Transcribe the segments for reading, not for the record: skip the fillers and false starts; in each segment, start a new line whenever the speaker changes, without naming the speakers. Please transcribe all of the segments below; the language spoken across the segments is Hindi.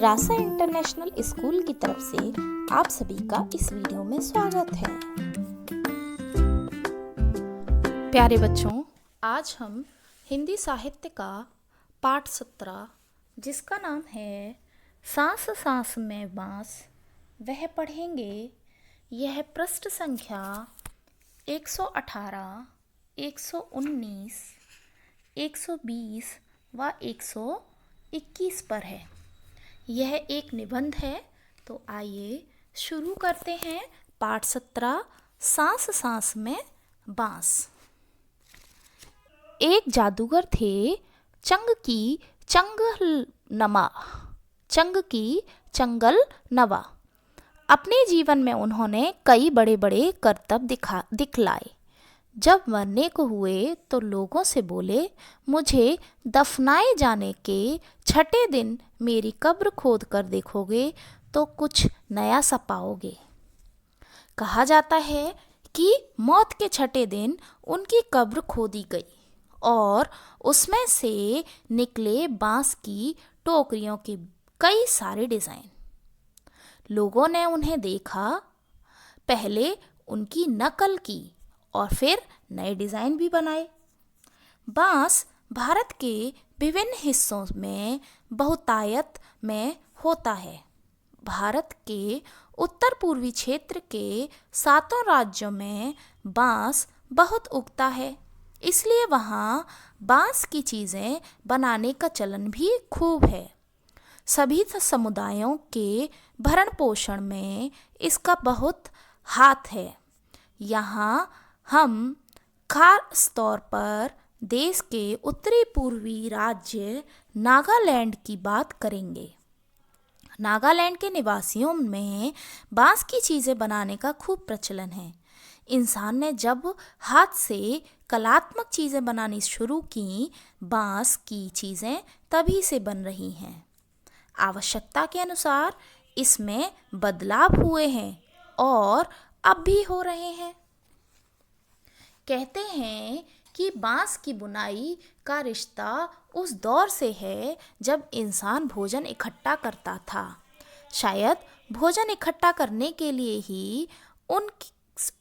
रासा इंटरनेशनल स्कूल की तरफ से आप सभी का इस वीडियो में स्वागत है। प्यारे बच्चों, आज हम हिंदी साहित्य का पाठ 17 जिसका नाम है सांस सांस में बांस वह पढ़ेंगे। यह पृष्ठ संख्या 118, 119, 120 व 121 पर है। यह एक निबंध है, तो आइए शुरू करते हैं। पाठ 17 सांस सांस में बांस। एक जादूगर थे चंग की चंगल नवा। अपने जीवन में उन्होंने कई बड़े बड़े करतब दिखलाए। जब मरने को हुए तो लोगों से बोले, मुझे दफनाए जाने के छठे दिन मेरी कब्र खोद कर देखोगे तो कुछ नया सा पाओगे। कहा जाता है कि मौत के छठे दिन उनकी कब्र खोदी गई और उसमें से निकले बांस की टोकरियों के कई सारे डिज़ाइन। लोगों ने उन्हें देखा, पहले उनकी नकल की और फिर नए डिज़ाइन भी बनाए। बांस भारत के विभिन्न हिस्सों में बहुतायत में होता है। भारत के उत्तर पूर्वी क्षेत्र के 7 राज्यों में बांस बहुत उगता है, इसलिए वहाँ बांस की चीज़ें बनाने का चलन भी खूब है। सभी समुदायों के भरण पोषण में इसका बहुत हाथ है। यहाँ हम खास तौर पर देश के उत्तरी पूर्वी राज्य नागालैंड की बात करेंगे। नागालैंड के निवासियों में बांस की चीज़ें बनाने का खूब प्रचलन है। इंसान ने जब हाथ से कलात्मक चीज़ें बनानी शुरू की, बांस की चीज़ें तभी से बन रही हैं। आवश्यकता के अनुसार इसमें बदलाव हुए हैं और अब भी हो रहे हैं। कहते हैं कि बांस की बुनाई का रिश्ता उस दौर से है जब इंसान भोजन इकट्ठा करता था। शायद भोजन इकट्ठा करने के लिए ही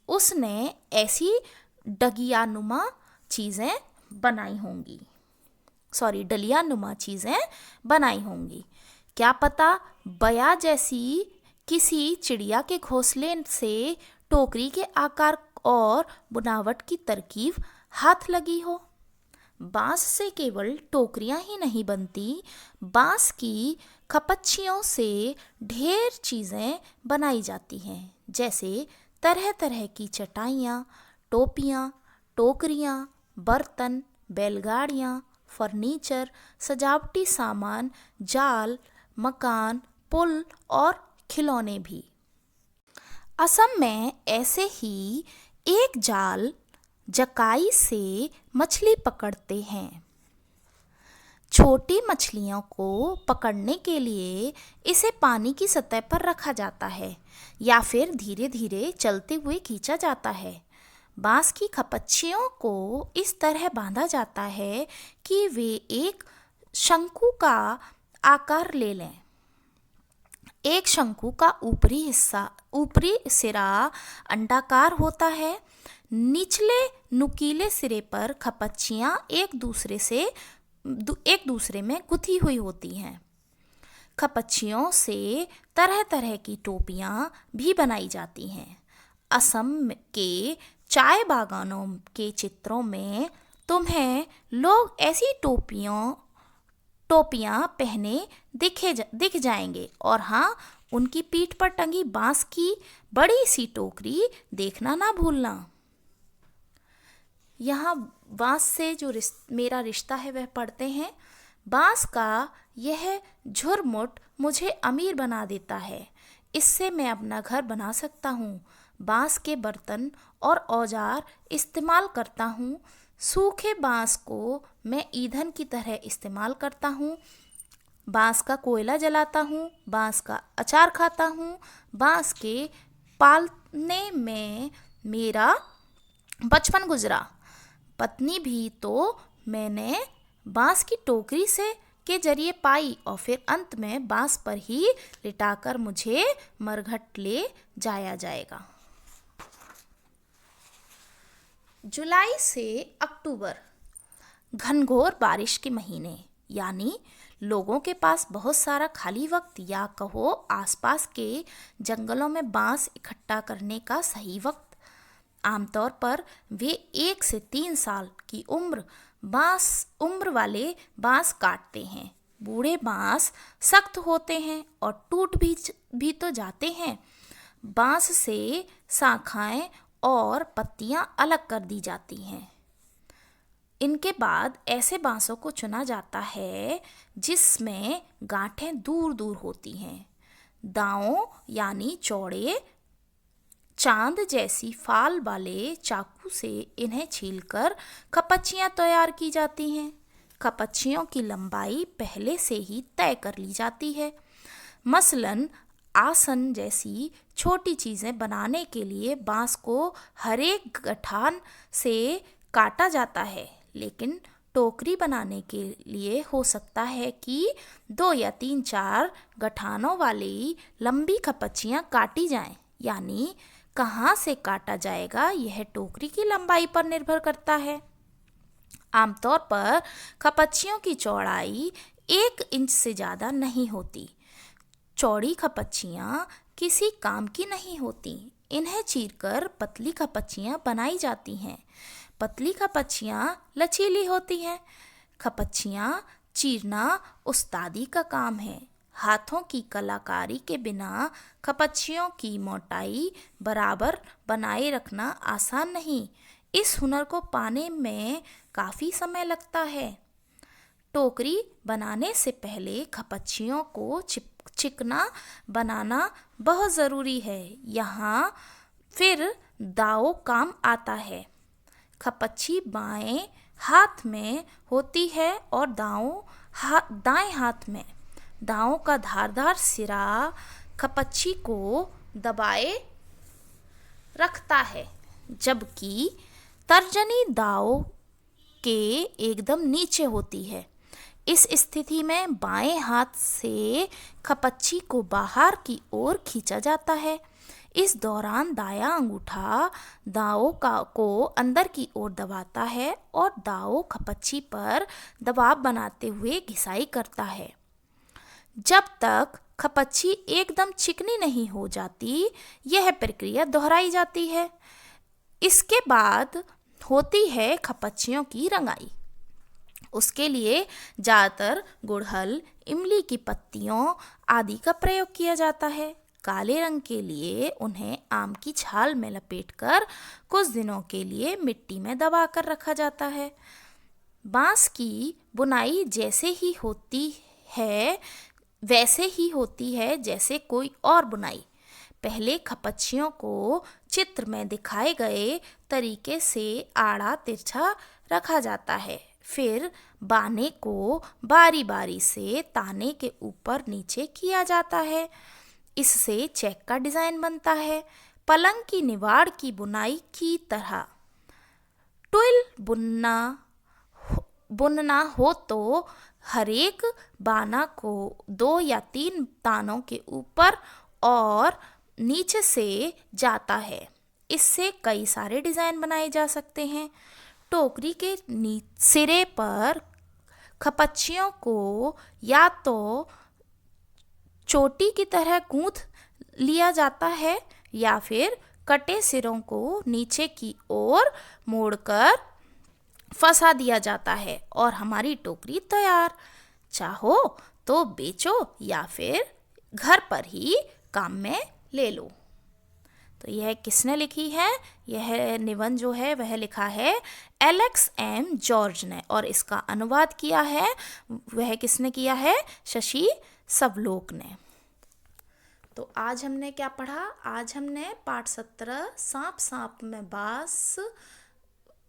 उसने ऐसी डलियानुमा चीज़ें बनाई होंगी। क्या पता बया जैसी किसी चिड़िया के घोंसले से टोकरी के आकार और बुनावट की तरकीब हाथ लगी हो। बांस से केवल टोकरियां ही नहीं बनती, बांस की खपच्चियों से ढेर चीज़ें बनाई जाती हैं, जैसे तरह तरह की चटाइयाँ, टोपियाँ, टोकरियाँ, बर्तन, बैलगाड़ियाँ, फर्नीचर, सजावटी सामान, जाल, मकान, पुल और खिलौने भी। असम में ऐसे ही एक जाल जकाई से मछली पकड़ते हैं। छोटी मछलियों को पकड़ने के लिए इसे पानी की सतह पर रखा जाता है या फिर धीरे धीरे चलते हुए खींचा जाता है। बांस की खपच्चियों को इस तरह बांधा जाता है कि वे एक शंकु का आकार ले लें। एक शंकु का ऊपरी सिरा अंडाकार होता है। निचले नुकीले सिरे पर खपच्चियाँ एक दूसरे में गुथी हुई होती हैं। खपच्चियों से तरह तरह की टोपियाँ भी बनाई जाती हैं। असम के चाय बागानों के चित्रों में तुम्हें लोग ऐसी टोपियाँ पहने दिख जाएंगे, और हाँ, उनकी पीठ पर टंगी बांस की बड़ी सी टोकरी देखना ना भूलना। यहाँ बांस से जो मेरा रिश्ता है वह पढ़ते हैं। बांस का यह झुरमुट मुझे अमीर बना देता है। इससे मैं अपना घर बना सकता हूँ। बांस के बर्तन और औजार इस्तेमाल करता हूँ। सूखे बांस को मैं ईंधन की तरह इस्तेमाल करता हूँ। बांस का कोयला जलाता हूँ। बांस का अचार खाता हूँ। बांस के पालने में मेरा बचपन गुजरा। पत्नी भी तो मैंने बांस की टोकरी से के जरिए पाई और फिर अंत में बांस पर ही लिटाकर मुझे मरघट ले जाया जाएगा। जुलाई से अक्टूबर घनघोर बारिश के महीने, यानी लोगों के पास बहुत सारा खाली वक्त या कहो आसपास के जंगलों में बांस इकट्ठा करने का सही वक्त। आमतौर पर वे 1 से 3 साल की उम्र वाले बांस काटते हैं। बूढ़े बांस सख्त होते हैं और टूट भी तो जाते हैं। बांस से शाखाएं और पत्तियां अलग कर दी जाती हैं। इनके बाद ऐसे बांसों को चुना जाता है जिसमें गांठें दूर दूर होती हैं। दांवों यानी चौड़े चांद जैसी फाल वाले चाकू से इन्हें छीलकर खपच्चियाँ तैयार की जाती हैं। खपच्चियों की लंबाई पहले से ही तय कर ली जाती है। मसलन आसन जैसी छोटी चीज़ें बनाने के लिए बांस को हर एक गठान से काटा जाता है, लेकिन टोकरी बनाने के लिए हो सकता है कि 2 या 3-4 गठानों वाली लंबी खपच्चियाँ काटी जाएं। यानी कहाँ से काटा जाएगा यह टोकरी की लंबाई पर निर्भर करता है। आमतौर पर खपच्चियों की चौड़ाई 1 इंच से ज़्यादा नहीं होती। चौड़ी खपच्चियाँ किसी काम की नहीं होती। इन्हें चीरकर पतली खपच्चियाँ बनाई जाती हैं। पतली खपच्चियाँ लचीली होती हैं। खपच्चियाँ चीरना उस्तादी का काम है। हाथों की कलाकारी के बिना खपच्चियों की मोटाई बराबर बनाए रखना आसान नहीं। इस हुनर को पाने में काफ़ी समय लगता है। टोकरी बनाने से पहले खपच्चियों को चिकना बनाना बहुत ज़रूरी है। यहाँ फिर दाव काम आता है। खपच्ची बाएं हाथ में होती है और दाएं हाथ में। दांव का धारदार सिरा खपच्ची को दबाए रखता है, जबकि तर्जनी दांव के एकदम नीचे होती है। इस स्थिति में बाएं हाथ से खपच्ची को बाहर की ओर खींचा जाता है। इस दौरान दायां अंगूठा दांव को अंदर की ओर दबाता है और दांव खपच्ची पर दबाव बनाते हुए घिसाई करता है। जब तक खपच्ची एकदम चिकनी नहीं हो जाती, यह प्रक्रिया दोहराई जाती है। इसके बाद होती है खपच्चियों की रंगाई। उसके लिए ज़्यादातर गुड़हल, इमली की पत्तियों आदि का प्रयोग किया जाता है। काले रंग के लिए उन्हें आम की छाल में लपेटकर कुछ दिनों के लिए मिट्टी में दबा कर रखा जाता है। बांस की बुनाई वैसे ही होती है जैसे कोई और बुनाई। पहले खपच्चियों को चित्र में दिखाए गए तरीके से आड़ा तिरछा रखा जाता है। फिर बाने को बारी बारी से ताने के ऊपर नीचे किया जाता है। इससे चेक का डिज़ाइन बनता है। पलंग की निवाड़ की बुनाई की तरह ट्विल बुनना हो तो हर एक बाना को 2 या 3 तानों के ऊपर और नीचे से जाता है। इससे कई सारे डिज़ाइन बनाए जा सकते हैं। टोकरी के सिरे पर खपच्चियों को या तो चोटी की तरह गूंथ लिया जाता है या फिर कटे सिरों को नीचे की ओर मोड़कर फंसा दिया जाता है और हमारी टोकरी तैयार। चाहो तो बेचो या फिर घर पर ही काम में ले लो। तो यह किसने लिखी है? यह निबंध जो है वह लिखा है एलेक्स एम जॉर्ज ने, और इसका अनुवाद किया है वह किसने किया है? शशि सवलोक ने। तो आज हमने क्या पढ़ा? आज हमने पाठ 17 सांप सांप में बास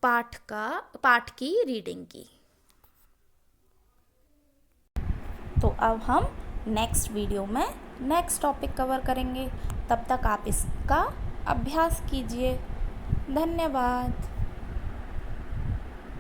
पाठ की रीडिंग की। तो अब हम नेक्स्ट वीडियो में नेक्स्ट टॉपिक कवर करेंगे। तब तक आप इसका अभ्यास कीजिए। धन्यवाद।